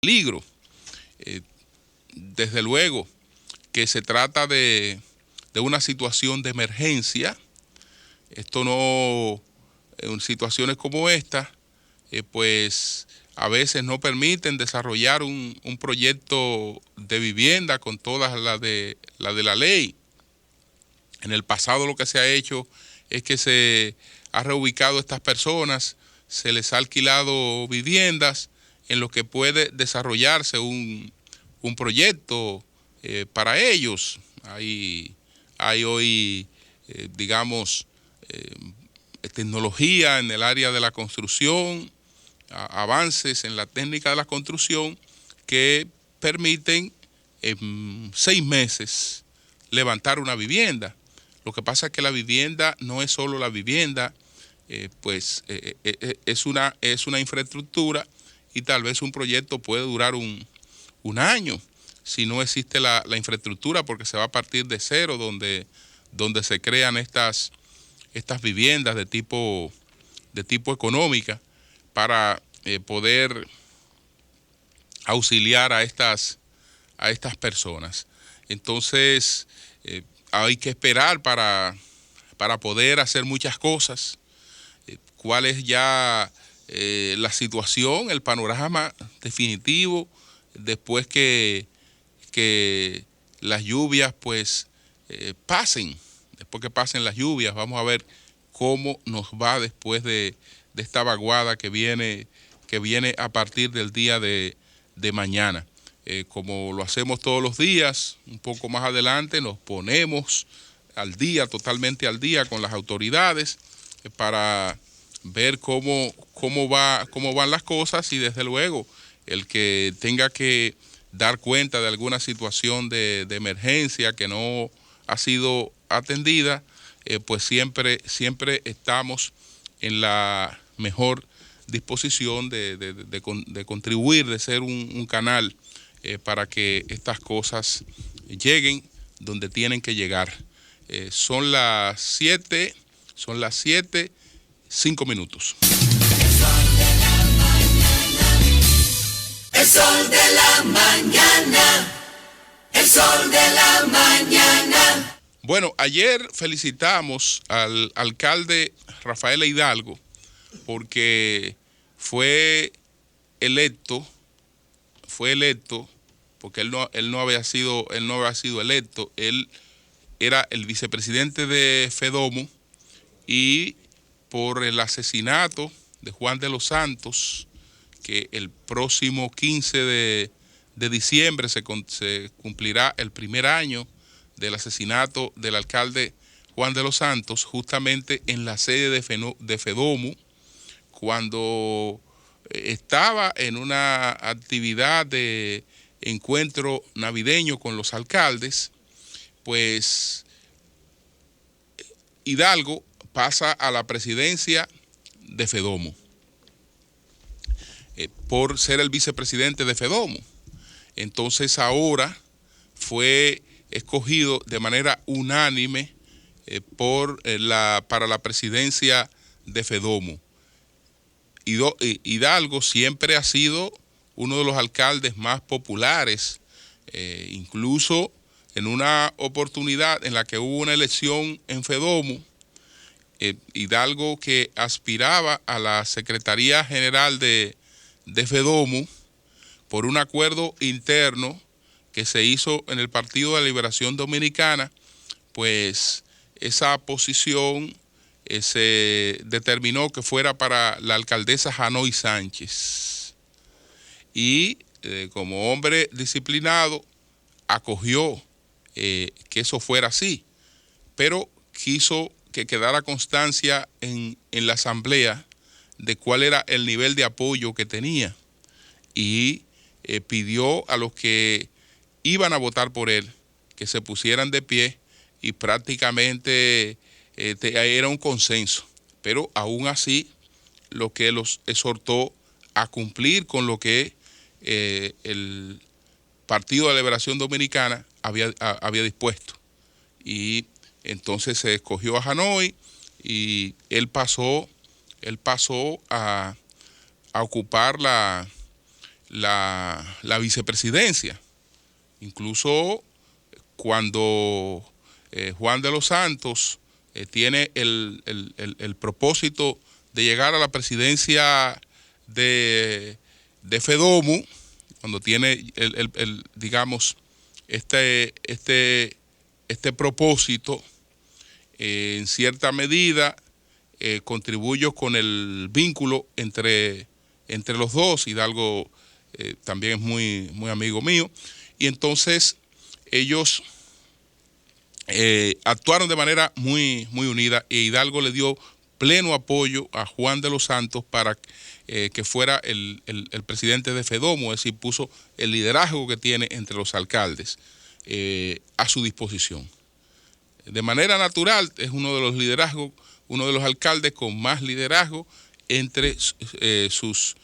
peligro. Eh, Desde luego que se trata de una situación de emergencia. Esto no, en situaciones como esta, pues a veces no permiten desarrollar un proyecto de vivienda con todas las de la ley. En el pasado lo que se ha hecho es que se ha reubicado a estas personas, se les ha alquilado viviendas en lo que puede desarrollarse un proyecto para ellos. Hay hoy, digamos, eh, tecnología en el área de la construcción, avances en la técnica de la construcción que permiten en 6 meses levantar una vivienda. Lo que pasa es que la vivienda no es solo la vivienda, es una infraestructura y tal vez un proyecto puede durar un año si no existe la infraestructura, porque se va a partir de cero donde se crean estas viviendas de tipo económica para poder auxiliar a estas personas. Entonces, hay que esperar para poder hacer muchas cosas. ¿Cuál es ya la situación, el panorama definitivo después que las lluvias pues pasen? Después que pasen las lluvias, vamos a ver cómo nos va después de esta vaguada que viene a partir del día de mañana. Como lo hacemos todos los días, un poco más adelante nos ponemos al día, totalmente al día con las autoridades para ver cómo van las cosas, y desde luego el que tenga que dar cuenta de alguna situación de emergencia que no ha sido atendida, pues siempre estamos en la mejor disposición de contribuir, de ser un canal para que estas cosas lleguen donde tienen que llegar. Son las 7, 5 minutos. El sol de la mañana, el sol de la mañana. Bueno, ayer felicitamos al alcalde Rafael Hidalgo porque fue electo, porque él no había sido electo. Él era el vicepresidente de FEDOMO, y por el asesinato de Juan de los Santos, que el próximo 15 de diciembre se cumplirá el primer año del asesinato del alcalde Juan de los Santos, justamente en la sede de FEDOMO, cuando estaba en una actividad de encuentro navideño con los alcaldes, pues Hidalgo pasa a la presidencia de FEDOMO por ser el vicepresidente de FEDOMO. Entonces ahora fue escogido de manera unánime para la presidencia de FEDOMO. Hidalgo siempre ha sido uno de los alcaldes más populares, incluso en una oportunidad en la que hubo una elección en FEDOMO, Hidalgo, que aspiraba a la Secretaría General de FEDOMO, por un acuerdo interno que se hizo en el Partido de la Liberación Dominicana, pues esa posición se determinó que fuera para la alcaldesa Janoy Sánchez. Y como hombre disciplinado, acogió que eso fuera así, pero quiso que quedara constancia en la asamblea de cuál era el nivel de apoyo que tenía, y pidió a los que iban a votar por él que se pusieran de pie, y prácticamente era un consenso, pero aún así lo que los exhortó a cumplir con lo que el Partido de la Liberación Dominicana había dispuesto. Y entonces se escogió a Janoy, y él pasó a ocupar la vicepresidencia. Incluso cuando Juan de los Santos tiene el propósito de llegar a la presidencia de FEDOMU, cuando tiene digamos, este propósito, en cierta medida contribuyo con el vínculo entre los dos. Hidalgo también es muy amigo mío, y entonces ellos actuaron de manera muy unida, y Hidalgo le dio pleno apoyo a Juan de los Santos para que fuera el presidente de FEDOMU, es decir, puso el liderazgo que tiene entre los alcaldes a su disposición. De manera natural, es uno de los alcaldes con más liderazgo entre sus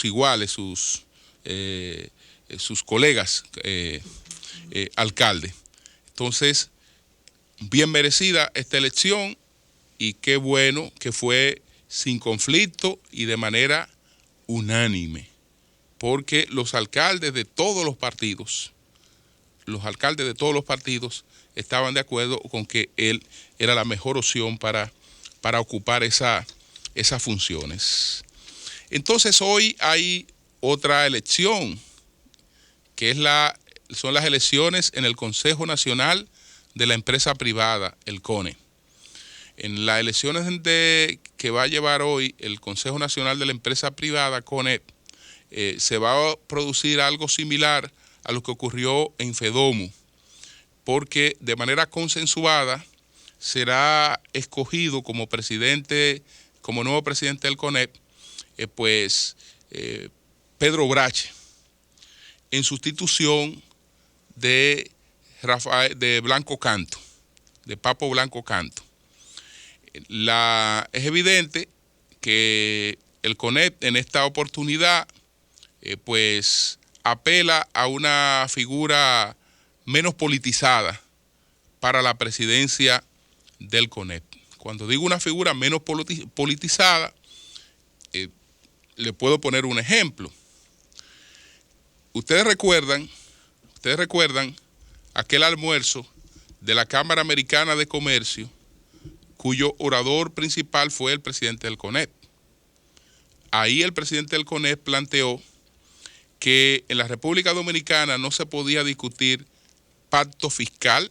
iguales, sus colegas alcaldes. Entonces, bien merecida esta elección, y qué bueno que fue sin conflicto y de manera unánime, porque los alcaldes de todos los partidos estaban de acuerdo con que él era la mejor opción para ocupar esas funciones. Entonces hoy hay otra elección, que son las elecciones en el Consejo Nacional de la Empresa Privada, el CONE. En las elecciones que va a llevar hoy el Consejo Nacional de la Empresa Privada, CONE, se va a producir algo similar a lo que ocurrió en FEDOMU, porque de manera consensuada será escogido como nuevo presidente del CONEP, Pedro Brache, en sustitución de Blanco Canto, de Papo Blanco Canto. Es evidente que el CONEP en esta oportunidad apela a una figura menos politizada para la presidencia del CONEP. Cuando digo una figura menos politizada, le puedo poner un ejemplo. Ustedes recuerdan aquel almuerzo de la Cámara Americana de Comercio, cuyo orador principal fue el presidente del CONEP. Ahí el presidente del CONEP planteó que en la República Dominicana no se podía discutir pacto fiscal,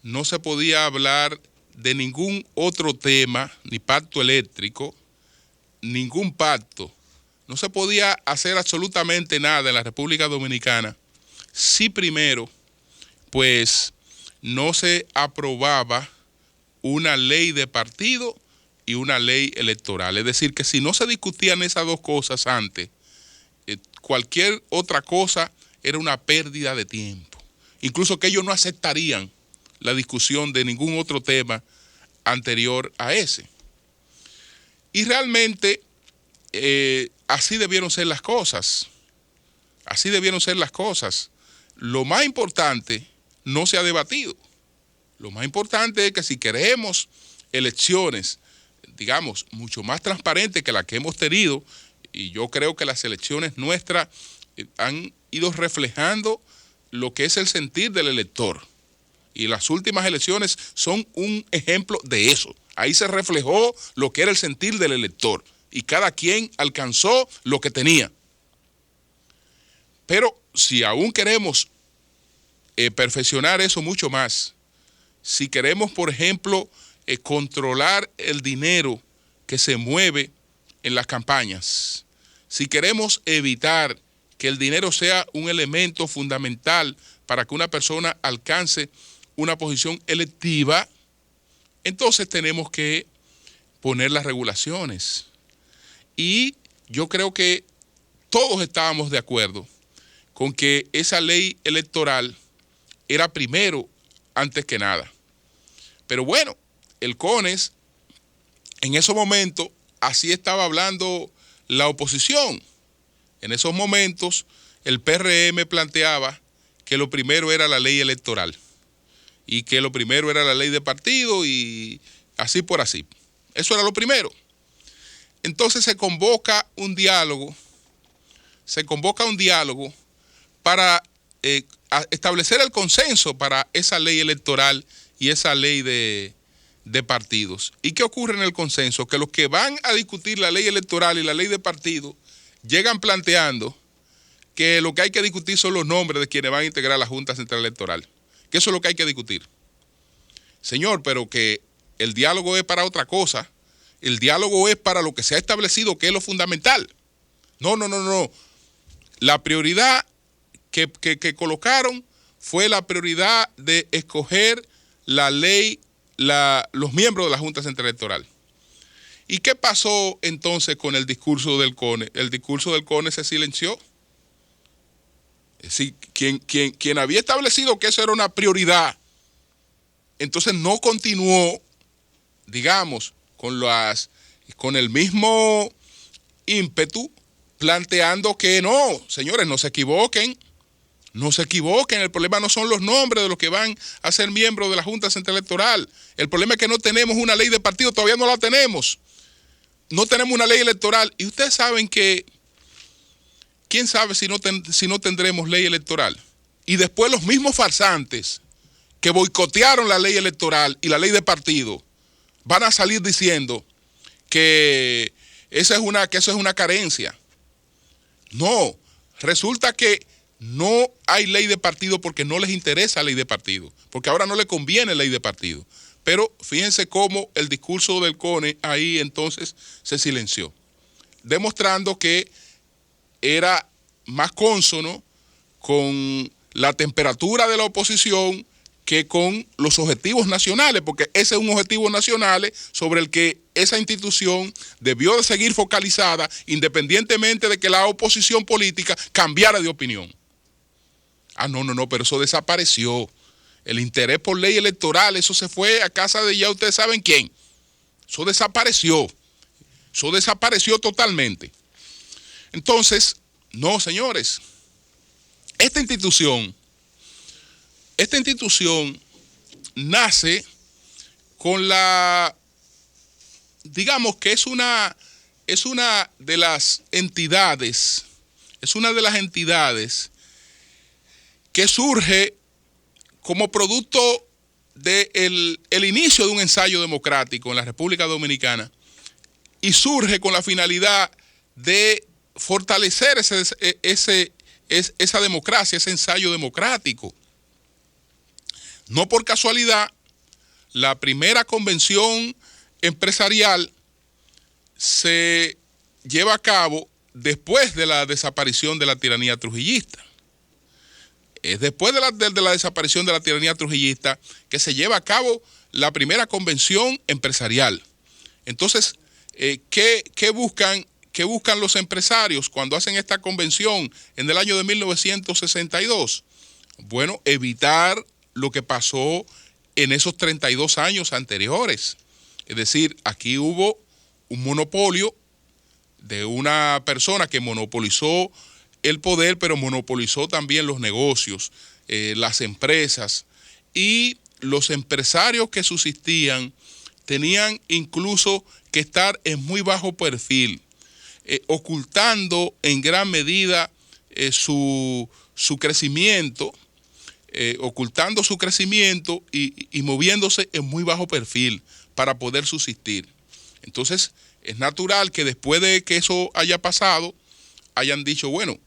no se podía hablar de ningún otro tema, ni pacto eléctrico, ningún pacto. No se podía hacer absolutamente nada en la República Dominicana si primero, no se aprobaba una ley de partido y una ley electoral. Es decir, que si no se discutían esas dos cosas antes, cualquier otra cosa era una pérdida de tiempo. Incluso que ellos no aceptarían la discusión de ningún otro tema anterior a ese. Y realmente así debieron ser las cosas. Así debieron ser las cosas. Lo más importante no se ha debatido. Lo más importante es que si queremos elecciones, digamos, mucho más transparentes que las que hemos tenido, y yo creo que las elecciones nuestras han ido reflejando lo que es el sentir del elector. Y las últimas elecciones son un ejemplo de eso. Ahí se reflejó lo que era el sentir del elector, y cada quien alcanzó lo que tenía. Pero si aún queremos perfeccionar eso mucho más, si queremos, por ejemplo, controlar el dinero que se mueve en las campañas, si queremos evitar que el dinero sea un elemento fundamental para que una persona alcance una posición electiva, entonces tenemos que poner las regulaciones. Y yo creo que todos estábamos de acuerdo con que esa ley electoral era primero antes que nada. Pero bueno, el CONES, en esos momentos, así estaba hablando la oposición. En esos momentos, el PRM planteaba que lo primero era la ley electoral y que lo primero era la ley de partido, y así por así. Eso era lo primero. Entonces se convoca un diálogo se convoca un diálogo para establecer el consenso para esa ley electoral y esa ley de partidos. ¿Y qué ocurre en el consenso? Que los que van a discutir la ley electoral y la ley de partidos llegan planteando que lo que hay que discutir son los nombres de quienes van a integrar la Junta Central Electoral. Que eso es lo que hay que discutir. Señor, pero que el diálogo es para otra cosa. El diálogo es para lo que se ha establecido, que es lo fundamental. No. La prioridad que colocaron fue la prioridad de escoger la ley, los miembros de la Junta Central Electoral. ¿Y qué pasó entonces con el discurso del CONE? El discurso del CONE se silenció. Es decir, quien había establecido que eso era una prioridad, entonces no continuó, digamos, con el mismo ímpetu, planteando que no, señores, no se equivoquen, el problema no son los nombres de los que van a ser miembros de la Junta Central Electoral, el problema es que no tenemos una ley de partido, todavía no la tenemos, no tenemos una ley electoral, y ustedes saben que, ¿quién sabe si no tendremos ley electoral? Y después los mismos farsantes que boicotearon la ley electoral y la ley de partido van a salir diciendo que eso es una carencia. No, resulta que no hay ley de partido porque no les interesa ley de partido, porque ahora no les conviene ley de partido. Pero fíjense cómo el discurso del CONE ahí entonces se silenció, demostrando que era más cónsono con la temperatura de la oposición que con los objetivos nacionales, porque ese es un objetivo nacional sobre el que esa institución debió de seguir focalizada independientemente de que la oposición política cambiara de opinión. No, pero eso desapareció. El interés por ley electoral, eso se fue a casa de ya ustedes saben quién. Eso desapareció totalmente. Entonces, no, señores, esta institución nace con digamos que es una de las entidades que surge como producto del inicio de un ensayo democrático en la República Dominicana y surge con la finalidad de fortalecer esa democracia, ese ensayo democrático. No por casualidad, la primera convención empresarial se lleva a cabo después de la desaparición de la tiranía trujillista. Es después de la desaparición de la tiranía trujillista que se lleva a cabo la primera convención empresarial. Entonces, ¿qué buscan los empresarios cuando hacen esta convención en el año de 1962? Bueno, evitar lo que pasó en esos 32 años anteriores. Es decir, aquí hubo un monopolio de una persona que monopolizó el poder, pero monopolizó también los negocios, las empresas, y los empresarios que subsistían tenían incluso que estar en muy bajo perfil, ocultando en gran medida su crecimiento, y moviéndose en muy bajo perfil para poder subsistir. Entonces, es natural que después de que eso haya pasado, hayan dicho, bueno,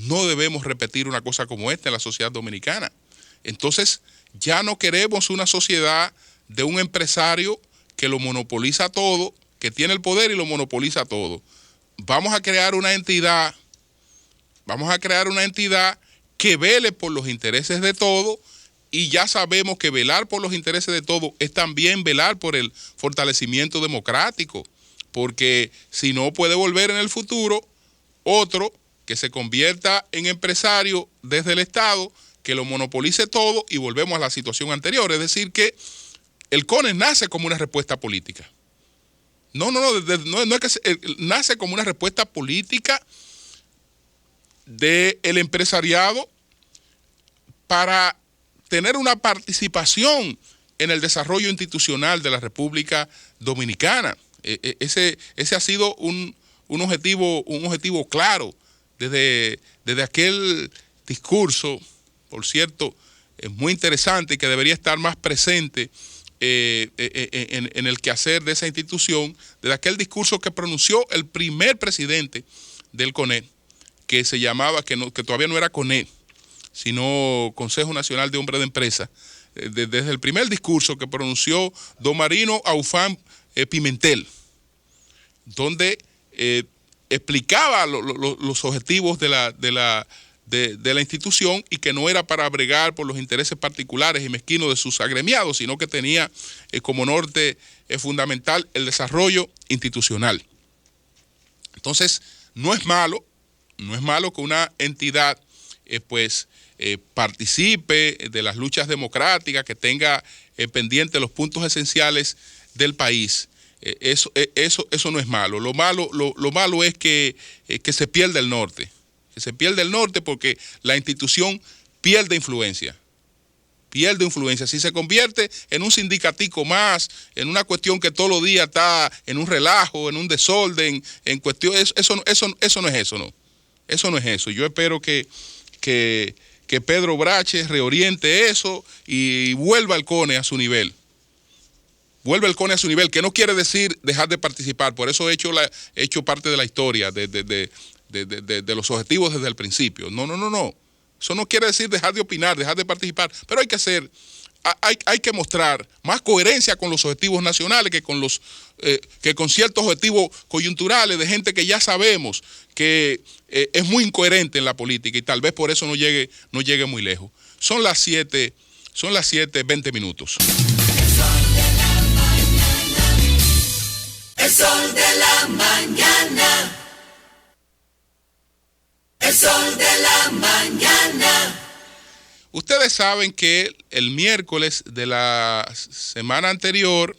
no debemos repetir una cosa como esta en la sociedad dominicana. Entonces, ya no queremos una sociedad de un empresario que lo monopoliza todo, que tiene el poder y lo monopoliza todo. Vamos a crear una entidad que vele por los intereses de todos, y ya sabemos que velar por los intereses de todos es también velar por el fortalecimiento democrático, porque si no puede volver en el futuro otro que se convierta en empresario desde el Estado, que lo monopolice todo y volvemos a la situación anterior. Es decir, que el CONE nace como una respuesta política. No es que nace como una respuesta política del empresariado para tener una participación en el desarrollo institucional de la República Dominicana. Ese ha sido un objetivo claro desde aquel discurso, por cierto, muy interesante y que debería estar más presente en el quehacer de esa institución, desde aquel discurso que pronunció el primer presidente del CONED, que se llamaba, que todavía no era CONED, sino Consejo Nacional de Hombres de Empresa, desde el primer discurso que pronunció don Marino Aufán Pimentel, donde explicaba los objetivos de la institución y que no era para bregar por los intereses particulares y mezquinos de sus agremiados, sino que tenía como norte fundamental el desarrollo institucional. Entonces, no es malo que una entidad participe de las luchas democráticas, que tenga pendiente los puntos esenciales del país. Eso no es malo. Lo malo es que se pierda el norte. Que se pierde el norte porque la institución pierde influencia. Si se convierte en un sindicatico más, en una cuestión que todos los días está en un relajo, en un desorden, en cuestión, eso no es eso, ¿no? Eso no es eso. Yo espero que Pedro Brache reoriente eso y vuelva al CONE a su nivel. Que no quiere decir dejar de participar. Por eso he hecho parte de la historia, de los objetivos desde el principio. No. Eso no quiere decir dejar de opinar, dejar de participar, pero hay que mostrar más coherencia con los objetivos nacionales que con ciertos objetivos coyunturales de gente que ya sabemos que es muy incoherente en la política y tal vez por eso no llegue muy lejos. Son las 7:20 minutos. El sol de la mañana. El sol de la mañana. Ustedes saben que el miércoles de la semana anterior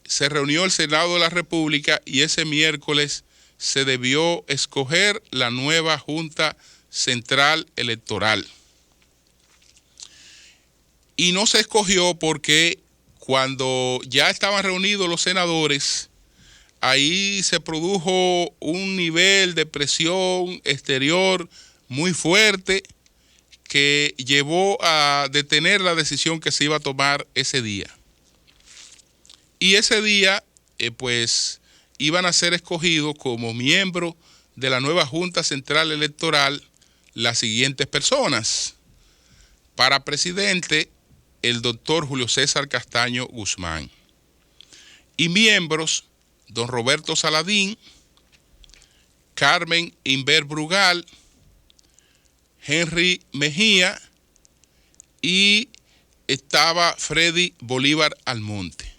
se reunió el Senado de la República y ese miércoles se debió escoger la nueva Junta Central Electoral. Y no se escogió porque cuando ya estaban reunidos los senadores, ahí se produjo un nivel de presión exterior muy fuerte que llevó a detener la decisión que se iba a tomar ese día. Y ese día, iban a ser escogidos como miembros de la nueva Junta Central Electoral las siguientes personas. Para presidente, el doctor Julio César Castaño Guzmán. Y miembros, don Roberto Saladín, Carmen Inver Brugal, Henry Mejía y estaba Freddy Bolívar Almonte.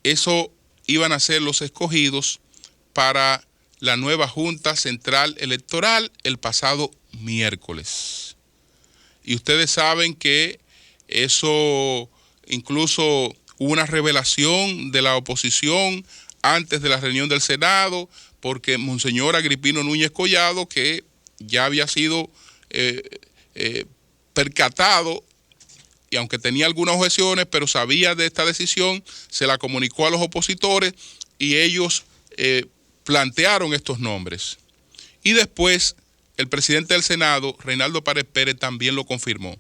Eso iban a ser los escogidos para la nueva Junta Central Electoral el pasado miércoles. Y ustedes saben que eso incluso hubo una revelación de la oposición antes de la reunión del Senado, porque Monseñor Agripino Núñez Collado, que ya había sido percatado, y aunque tenía algunas objeciones, pero sabía de esta decisión, se la comunicó a los opositores y ellos plantearon estos nombres. Y después el presidente del Senado, Reinaldo Párez Pérez, también lo confirmó,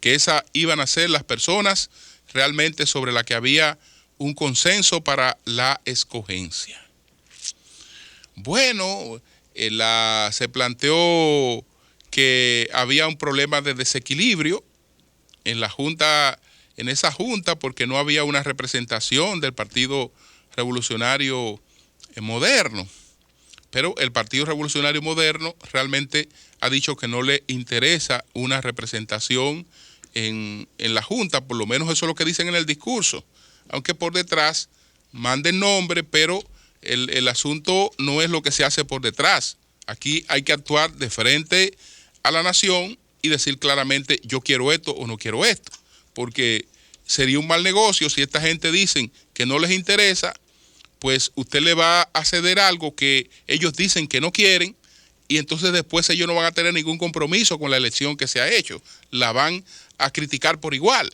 que esas iban a ser las personas realmente sobre las que había un consenso para la escogencia. Bueno, se planteó que había un problema de desequilibrio en esa junta, porque no había una representación del Partido Revolucionario Moderno. Pero el Partido Revolucionario Moderno realmente ha dicho que no le interesa una representación en la Junta, por lo menos eso es lo que dicen en el discurso, aunque por detrás manden nombre, pero el asunto no es lo que se hace por detrás. Aquí hay que actuar de frente a la nación y decir claramente yo quiero esto o no quiero esto, porque sería un mal negocio si esta gente dicen que no les interesa, pues usted le va a ceder algo que ellos dicen que no quieren y entonces después ellos no van a tener ningún compromiso con la elección que se ha hecho, la van a criticar por igual.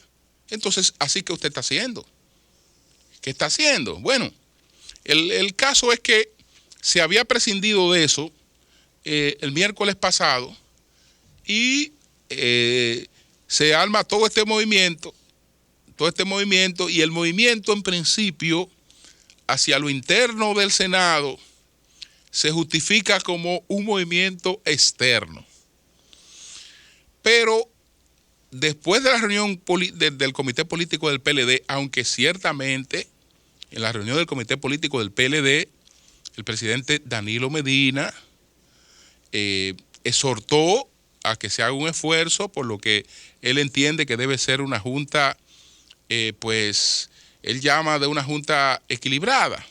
Entonces, así que usted está haciendo. ¿Qué está haciendo? Bueno, el caso es que se había prescindido de eso el miércoles pasado y se arma todo este movimiento y el movimiento en principio hacia lo interno del Senado se justifica como un movimiento externo. Pero después de la reunión del Comité Político del PLD, aunque ciertamente en la reunión del Comité Político del PLD, el presidente Danilo Medina exhortó a que se haga un esfuerzo por lo que él entiende que debe ser una junta, pues él llama de una junta equilibrada.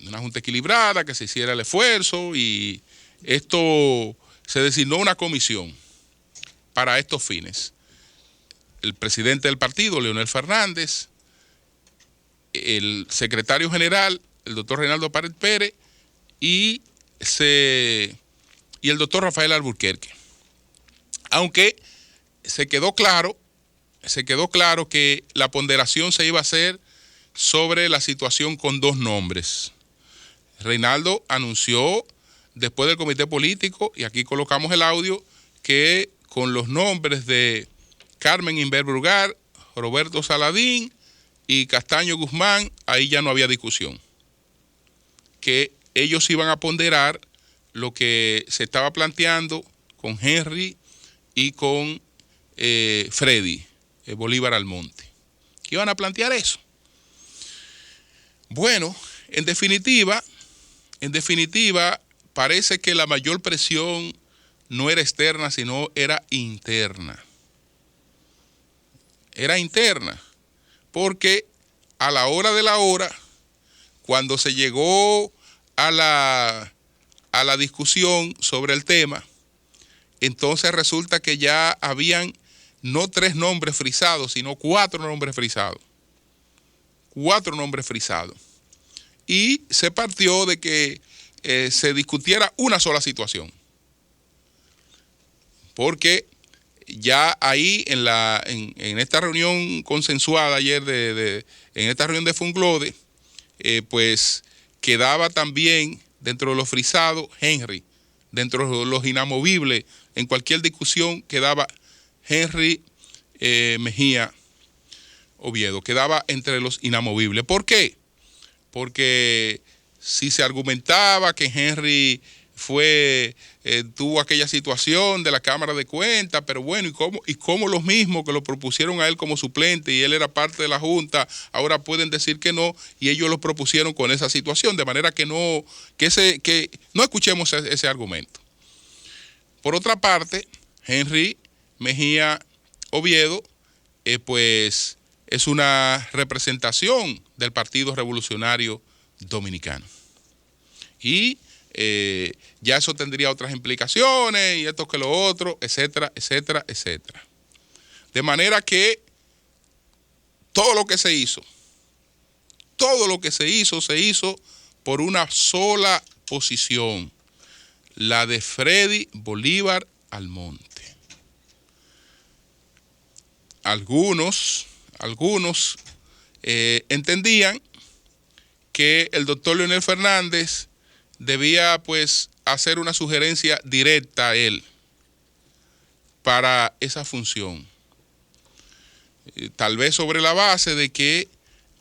Una junta equilibrada, que se hiciera el esfuerzo, y esto se designó una comisión para estos fines. El presidente del partido, Leonel Fernández, el secretario general, el doctor Reinaldo Pared Pérez, y el doctor Rafael Alburquerque. Aunque se quedó claro que la ponderación se iba a hacer sobre la situación con dos nombres. Reinaldo anunció después del comité político, y aquí colocamos el audio, que con los nombres de Carmen Inver Brugar, Roberto Saladín y Castaño Guzmán, ahí ya no había discusión. Que ellos iban a ponderar lo que se estaba planteando con Henry y con Freddy Bolívar Almonte. Que iban a plantear eso. Bueno, en definitiva, parece que la mayor presión no era externa, sino era interna. Era interna, porque a la hora de la hora, cuando se llegó a la discusión sobre el tema, entonces resulta que ya habían no 3 nombres frisados, sino 4 nombres frisados. 4 nombres frisados. Y se partió de que se discutiera una sola situación. Porque ya ahí en esta reunión consensuada ayer, en esta reunión de Funglode, pues quedaba también dentro de los frisados Henry, dentro de los inamovibles, en cualquier discusión quedaba Henry Mejía Oviedo, quedaba entre los inamovibles. ¿Por qué? Porque si se argumentaba que Henry tuvo aquella situación de la Cámara de Cuentas, pero bueno, ¿y cómo los mismos que lo propusieron a él como suplente y él era parte de la Junta, ahora pueden decir que no, y ellos lo propusieron con esa situación, de manera que no escuchemos ese argumento. Por otra parte, Henry Mejía Oviedo, pues es una representación del Partido Revolucionario Dominicano. Y ya eso tendría otras implicaciones, y esto que lo otro, etcétera, etcétera, etcétera. De manera que todo lo que se hizo se hizo por una sola posición, la de Freddy Bolívar Almonte. Algunos entendían que el doctor Leonel Fernández debía pues hacer una sugerencia directa a él para esa función. Tal vez sobre la base de que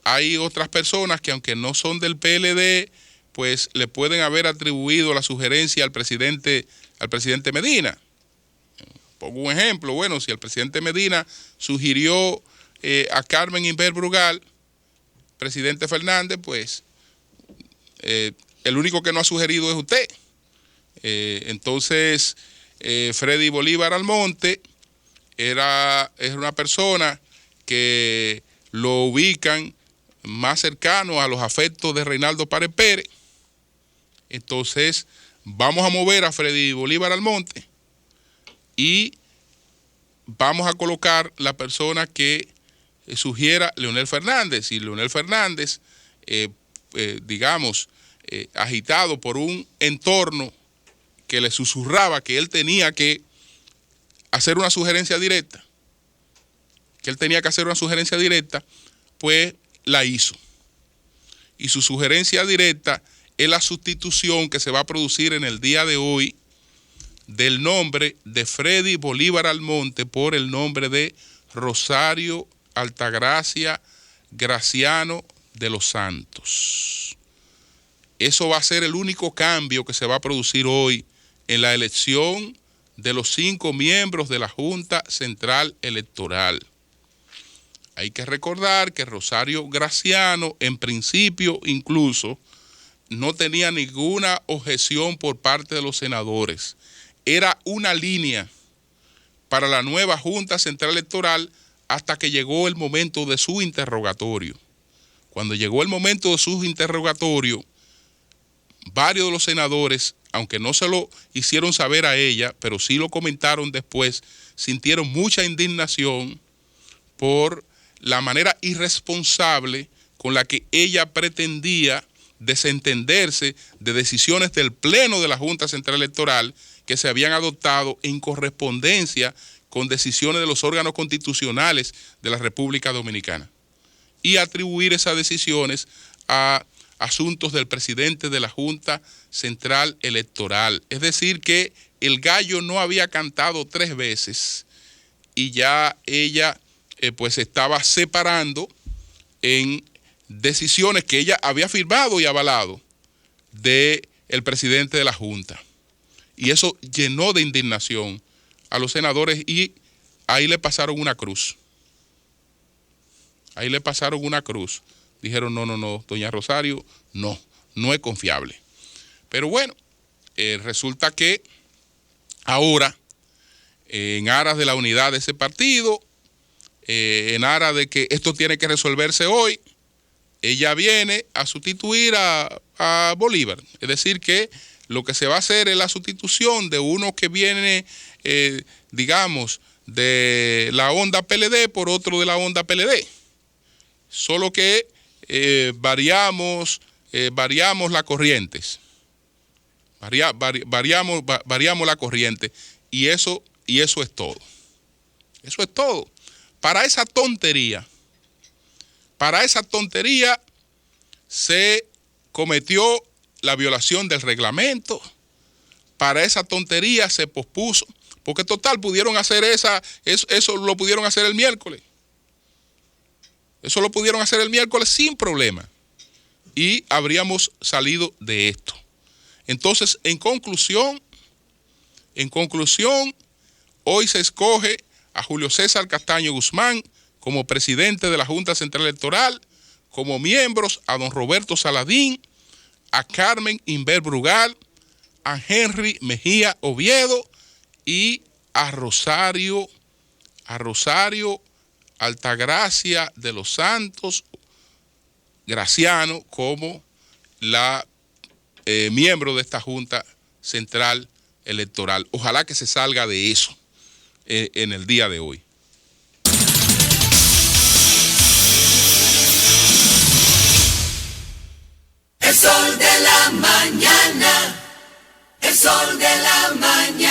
hay otras personas que, aunque no son del PLD, pues le pueden haber atribuido la sugerencia al presidente Medina. Pongo un ejemplo. Bueno, si el presidente Medina sugirió a Carmen Inver Brugal, presidente Fernández, pues el único que no ha sugerido es usted. Entonces, Freddy Bolívar Almonte es una persona que lo ubican más cercano a los afectos de Reinaldo Pared Pérez. Entonces, vamos a mover a Freddy Bolívar Almonte y vamos a colocar la persona que sugiera Leonel Fernández. Y Leonel Fernández, agitado por un entorno que le susurraba que él tenía que hacer una sugerencia directa, pues la hizo. Y su sugerencia directa es la sustitución que se va a producir en el día de hoy del nombre de Freddy Bolívar Almonte por el nombre de Rosario Altagracia Graciano de los Santos. Eso va a ser el único cambio que se va a producir hoy en la elección de los 5 miembros de la Junta Central Electoral. Hay que recordar que Rosario Graciano, en principio incluso, no tenía ninguna objeción por parte de los senadores. Era una línea para la nueva Junta Central Electoral hasta que llegó el momento de su interrogatorio. Cuando llegó el momento de su interrogatorio, varios de los senadores, aunque no se lo hicieron saber a ella, pero sí lo comentaron después, sintieron mucha indignación por la manera irresponsable con la que ella pretendía desentenderse de decisiones del Pleno de la Junta Central Electoral que se habían adoptado en correspondencia con decisiones de los órganos constitucionales de la República Dominicana y atribuir esas decisiones a asuntos del presidente de la Junta Central Electoral. Es decir, que el gallo no había cantado 3 veces y ya ella pues estaba separando en decisiones que ella había firmado y avalado del presidente de la Junta. Y eso llenó de indignación a los senadores y ahí le pasaron una cruz. Ahí le pasaron una cruz. Dijeron, no, doña Rosario, no es confiable. Pero bueno, resulta que ahora, en aras de la unidad de ese partido, en aras de que esto tiene que resolverse hoy, ella viene a sustituir a Bolívar. Es decir, que lo que se va a hacer es la sustitución de uno que viene, digamos, de la onda PLD por otro de la onda PLD. Solo que variamos las corrientes. Variamos la corriente. Y eso es todo. Eso es todo. Para esa tontería se cometió la violación del reglamento. Para esa tontería se pospuso. Porque total, pudieron hacer eso lo pudieron hacer el miércoles. Eso lo pudieron hacer el miércoles sin problema. Y habríamos salido de esto. Entonces, en conclusión, hoy se escoge a Julio César Castaño Guzmán como presidente de la Junta Central Electoral, como miembros a don Roberto Saladín, a Carmen Inver Brugal, a Henry Mejía Oviedo y a Rosario Altagracia de los Santos Graciano como la miembro de esta Junta Central Electoral. Ojalá que se salga de eso en el día de hoy. El sol de la mañana, el sol de la mañana.